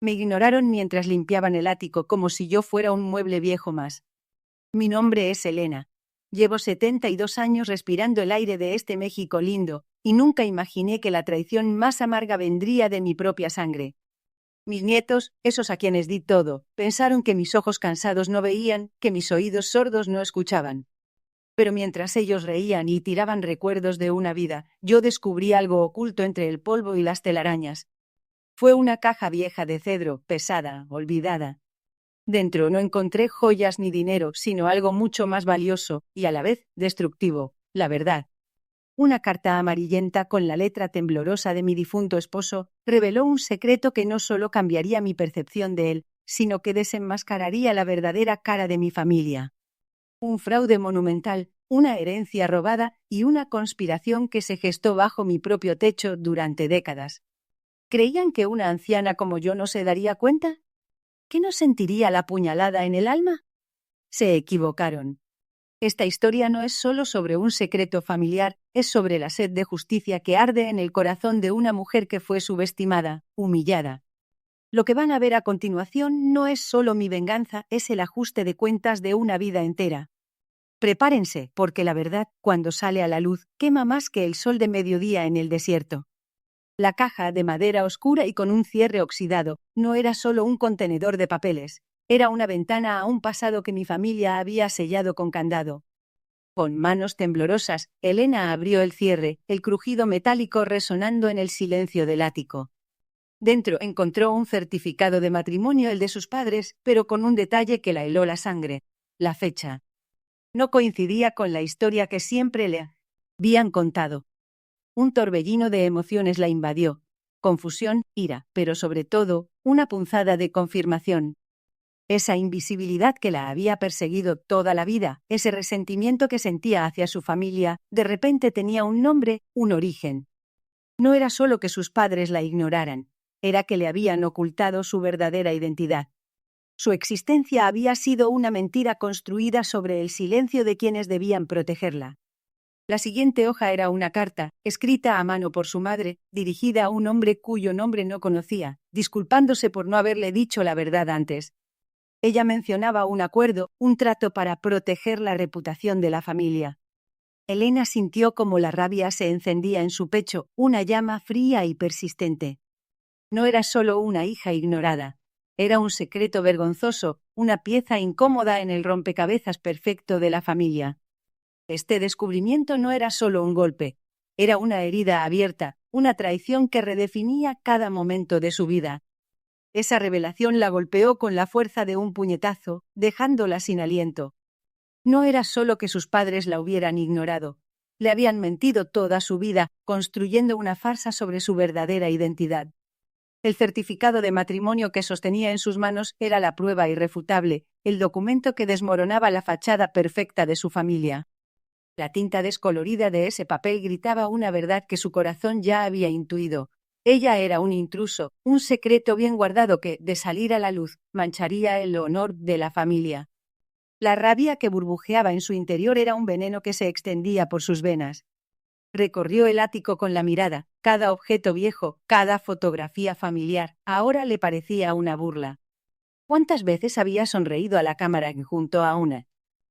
Me ignoraron mientras limpiaban el ático como si yo fuera un mueble viejo más. Mi nombre es Elena. Llevo 72 años respirando el aire de este México lindo, y nunca imaginé que la traición más amarga vendría de mi propia sangre. Mis nietos, esos a quienes di todo, pensaron que mis ojos cansados no veían, que mis oídos sordos no escuchaban. Pero mientras ellos reían y tiraban recuerdos de una vida, yo descubrí algo oculto entre el polvo y las telarañas. Fue una caja vieja de cedro, pesada, olvidada. Dentro no encontré joyas ni dinero, sino algo mucho más valioso, y a la vez destructivo, la verdad. Una carta amarillenta con la letra temblorosa de mi difunto esposo reveló un secreto que no solo cambiaría mi percepción de él, sino que desenmascararía la verdadera cara de mi familia. Un fraude monumental, una herencia robada y una conspiración que se gestó bajo mi propio techo durante décadas. ¿Creían que una anciana como yo no se daría cuenta? ¿Que no sentiría la puñalada en el alma? Se equivocaron. Esta historia no es solo sobre un secreto familiar, es sobre la sed de justicia que arde en el corazón de una mujer que fue subestimada, humillada. Lo que van a ver a continuación no es solo mi venganza, es el ajuste de cuentas de una vida entera. Prepárense, porque la verdad, cuando sale a la luz, quema más que el sol de mediodía en el desierto. La caja, de madera oscura y con un cierre oxidado, no era solo un contenedor de papeles, era una ventana a un pasado que mi familia había sellado con candado. Con manos temblorosas, Elena abrió el cierre, el crujido metálico resonando en el silencio del ático. Dentro encontró un certificado de matrimonio, el de sus padres, pero con un detalle que la heló la sangre: la fecha. No coincidía con la historia que siempre le habían contado. Un torbellino de emociones la invadió. Confusión, ira, pero sobre todo, una punzada de confirmación. Esa invisibilidad que la había perseguido toda la vida, ese resentimiento que sentía hacia su familia, de repente tenía un nombre, un origen. No era solo que sus padres la ignoraran, era que le habían ocultado su verdadera identidad. Su existencia había sido una mentira construida sobre el silencio de quienes debían protegerla. La siguiente hoja era una carta, escrita a mano por su madre, dirigida a un hombre cuyo nombre no conocía, disculpándose por no haberle dicho la verdad antes. Ella mencionaba un acuerdo, un trato para proteger la reputación de la familia. Elena sintió como la rabia se encendía en su pecho, una llama fría y persistente. No era solo una hija ignorada. Era un secreto vergonzoso, una pieza incómoda en el rompecabezas perfecto de la familia. Este descubrimiento no era solo un golpe, era una herida abierta, una traición que redefinía cada momento de su vida. Esa revelación la golpeó con la fuerza de un puñetazo, dejándola sin aliento. No era solo que sus padres la hubieran ignorado, le habían mentido toda su vida, construyendo una farsa sobre su verdadera identidad. El certificado de matrimonio que sostenía en sus manos era la prueba irrefutable, el documento que desmoronaba la fachada perfecta de su familia. La tinta descolorida de ese papel gritaba una verdad que su corazón ya había intuido. Ella era un intruso, un secreto bien guardado que, de salir a la luz, mancharía el honor de la familia. La rabia que burbujeaba en su interior era un veneno que se extendía por sus venas. Recorrió el ático con la mirada, cada objeto viejo, cada fotografía familiar, ahora le parecía una burla. ¿Cuántas veces había sonreído a la cámara junto a un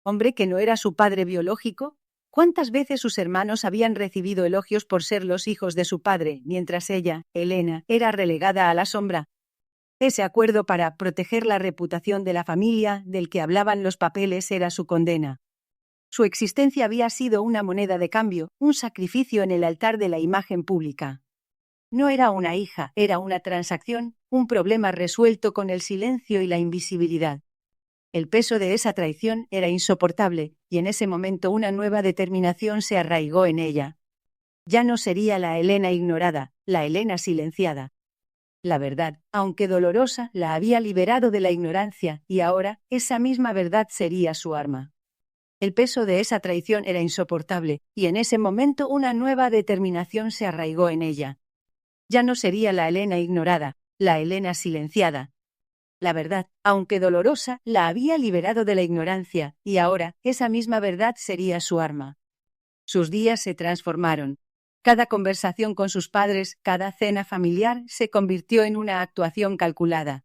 hombre que no era su padre biológico? ¿Cuántas veces sus hermanos habían recibido elogios por ser los hijos de su padre, mientras ella, Elena, era relegada a la sombra? Ese acuerdo para proteger la reputación de la familia, del que hablaban los papeles, era su condena. Su existencia había sido una moneda de cambio, un sacrificio en el altar de la imagen pública. No era una hija, era una transacción, un problema resuelto con el silencio y la invisibilidad. El peso de esa traición era insoportable, y en ese momento una nueva determinación se arraigó en ella. Ya no sería la Elena ignorada, la Elena silenciada. La verdad, aunque dolorosa, la había liberado de la ignorancia, y ahora, esa misma verdad sería su arma. El peso de esa traición era insoportable, y en ese momento una nueva determinación se arraigó en ella. Ya no sería la Elena ignorada, la Elena silenciada. La verdad, aunque dolorosa, la había liberado de la ignorancia, y ahora, esa misma verdad sería su arma. Sus días se transformaron. Cada conversación con sus padres, cada cena familiar, se convirtió en una actuación calculada.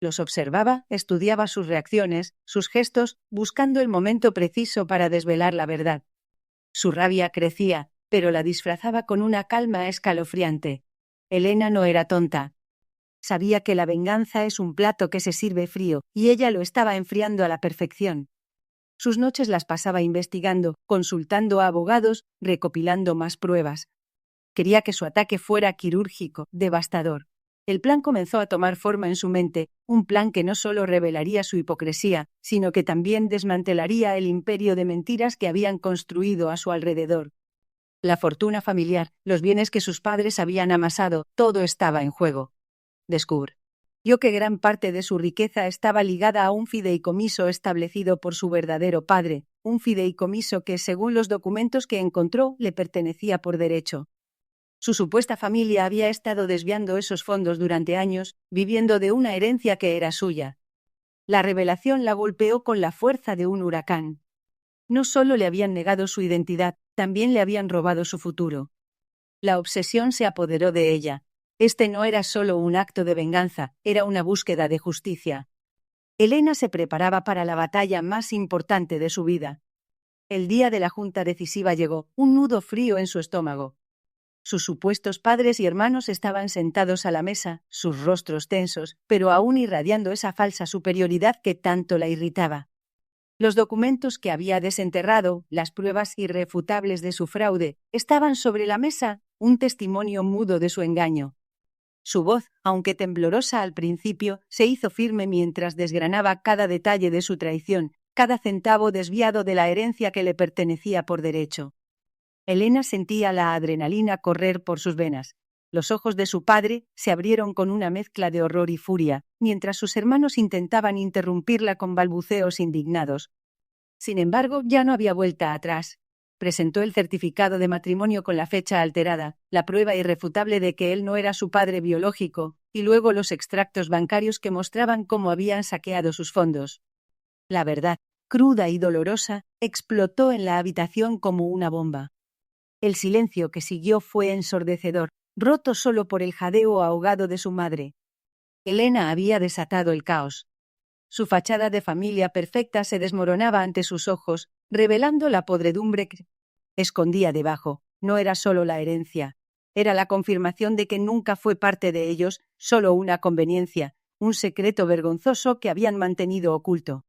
Los observaba, estudiaba sus reacciones, sus gestos, buscando el momento preciso para desvelar la verdad. Su rabia crecía, pero la disfrazaba con una calma escalofriante. Elena no era tonta. Sabía que la venganza es un plato que se sirve frío, y ella lo estaba enfriando a la perfección. Sus noches las pasaba investigando, consultando a abogados, recopilando más pruebas. Quería que su ataque fuera quirúrgico, devastador. El plan comenzó a tomar forma en su mente, un plan que no solo revelaría su hipocresía, sino que también desmantelaría el imperio de mentiras que habían construido a su alrededor. La fortuna familiar, los bienes que sus padres habían amasado, todo estaba en juego. Descubrió que gran parte de su riqueza estaba ligada a un fideicomiso establecido por su verdadero padre, un fideicomiso que, según los documentos que encontró, le pertenecía por derecho. Su supuesta familia había estado desviando esos fondos durante años, viviendo de una herencia que era suya. La revelación la golpeó con la fuerza de un huracán. No solo le habían negado su identidad, también le habían robado su futuro. La obsesión se apoderó de ella. Este no era solo un acto de venganza, era una búsqueda de justicia. Elena se preparaba para la batalla más importante de su vida. El día de la junta decisiva llegó, un nudo frío en su estómago. Sus supuestos padres y hermanos estaban sentados a la mesa, sus rostros tensos, pero aún irradiando esa falsa superioridad que tanto la irritaba. Los documentos que había desenterrado, las pruebas irrefutables de su fraude, estaban sobre la mesa, un testimonio mudo de su engaño. Su voz, aunque temblorosa al principio, se hizo firme mientras desgranaba cada detalle de su traición, cada centavo desviado de la herencia que le pertenecía por derecho. Elena sentía la adrenalina correr por sus venas. Los ojos de su padre se abrieron con una mezcla de horror y furia, mientras sus hermanos intentaban interrumpirla con balbuceos indignados. Sin embargo, ya no había vuelta atrás. Presentó el certificado de matrimonio con la fecha alterada, la prueba irrefutable de que él no era su padre biológico, y luego los extractos bancarios que mostraban cómo habían saqueado sus fondos. La verdad, cruda y dolorosa, explotó en la habitación como una bomba. El silencio que siguió fue ensordecedor, roto solo por el jadeo ahogado de su madre. Elena había desatado el caos. Su fachada de familia perfecta se desmoronaba ante sus ojos, revelando la podredumbre que escondía debajo. No era solo la herencia. Era la confirmación de que nunca fue parte de ellos, solo una conveniencia, un secreto vergonzoso que habían mantenido oculto.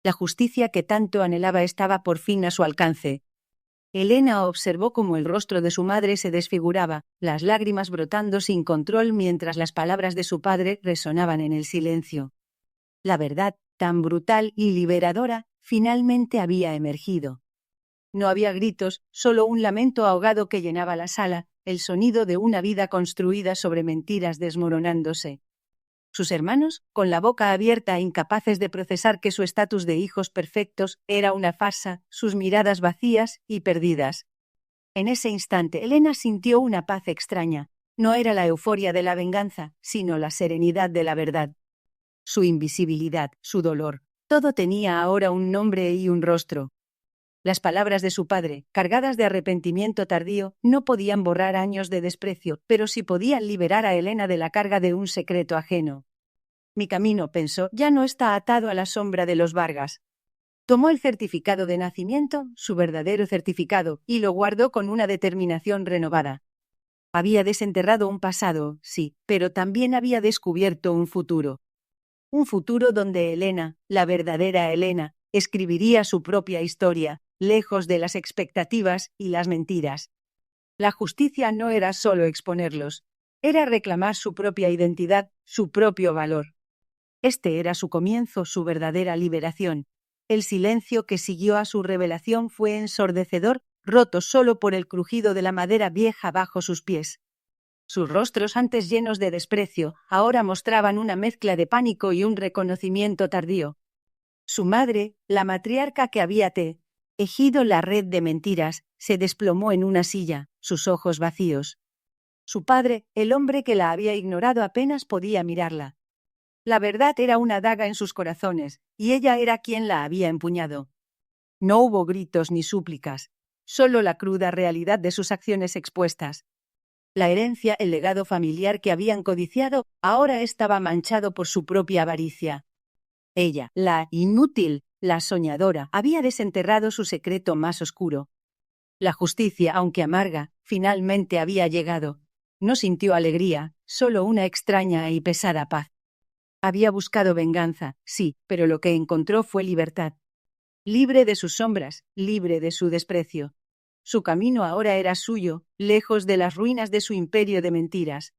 La justicia que tanto anhelaba estaba por fin a su alcance. Elena observó cómo el rostro de su madre se desfiguraba, las lágrimas brotando sin control mientras las palabras de su padre resonaban en el silencio. La verdad, tan brutal y liberadora, finalmente había emergido. No había gritos, solo un lamento ahogado que llenaba la sala, el sonido de una vida construida sobre mentiras desmoronándose. Sus hermanos, con la boca abierta e incapaces de procesar que su estatus de hijos perfectos era una farsa, sus miradas vacías y perdidas. En ese instante, Elena sintió una paz extraña. No era la euforia de la venganza, sino la serenidad de la verdad. Su invisibilidad, su dolor, todo tenía ahora un nombre y un rostro. Las palabras de su padre, cargadas de arrepentimiento tardío, no podían borrar años de desprecio, pero sí podían liberar a Elena de la carga de un secreto ajeno. Mi camino, pensó, ya no está atado a la sombra de los Vargas. Tomó el certificado de nacimiento, su verdadero certificado, y lo guardó con una determinación renovada. Había desenterrado un pasado, sí, pero también había descubierto un futuro. Un futuro donde Elena, la verdadera Elena, escribiría su propia historia, lejos de las expectativas y las mentiras. La justicia no era solo exponerlos, era reclamar su propia identidad, su propio valor. Este era su comienzo, su verdadera liberación. El silencio que siguió a su revelación fue ensordecedor, roto solo por el crujido de la madera vieja bajo sus pies. Sus rostros, antes llenos de desprecio, ahora mostraban una mezcla de pánico y un reconocimiento tardío. Su madre, la matriarca que había tejido la red de mentiras, se desplomó en una silla, sus ojos vacíos. Su padre, el hombre que la había ignorado, apenas podía mirarla. La verdad era una daga en sus corazones, y ella era quien la había empuñado. No hubo gritos ni súplicas. solo la cruda realidad de sus acciones expuestas. La herencia, el legado familiar que habían codiciado, ahora estaba manchado por su propia avaricia. Ella, la inútil, la soñadora, había desenterrado su secreto más oscuro. La justicia, aunque amarga, finalmente había llegado. No sintió alegría, solo una extraña y pesada paz. Había buscado venganza, sí, pero lo que encontró fue libertad. Libre de sus sombras, libre de su desprecio. Su camino ahora era suyo, lejos de las ruinas de su imperio de mentiras.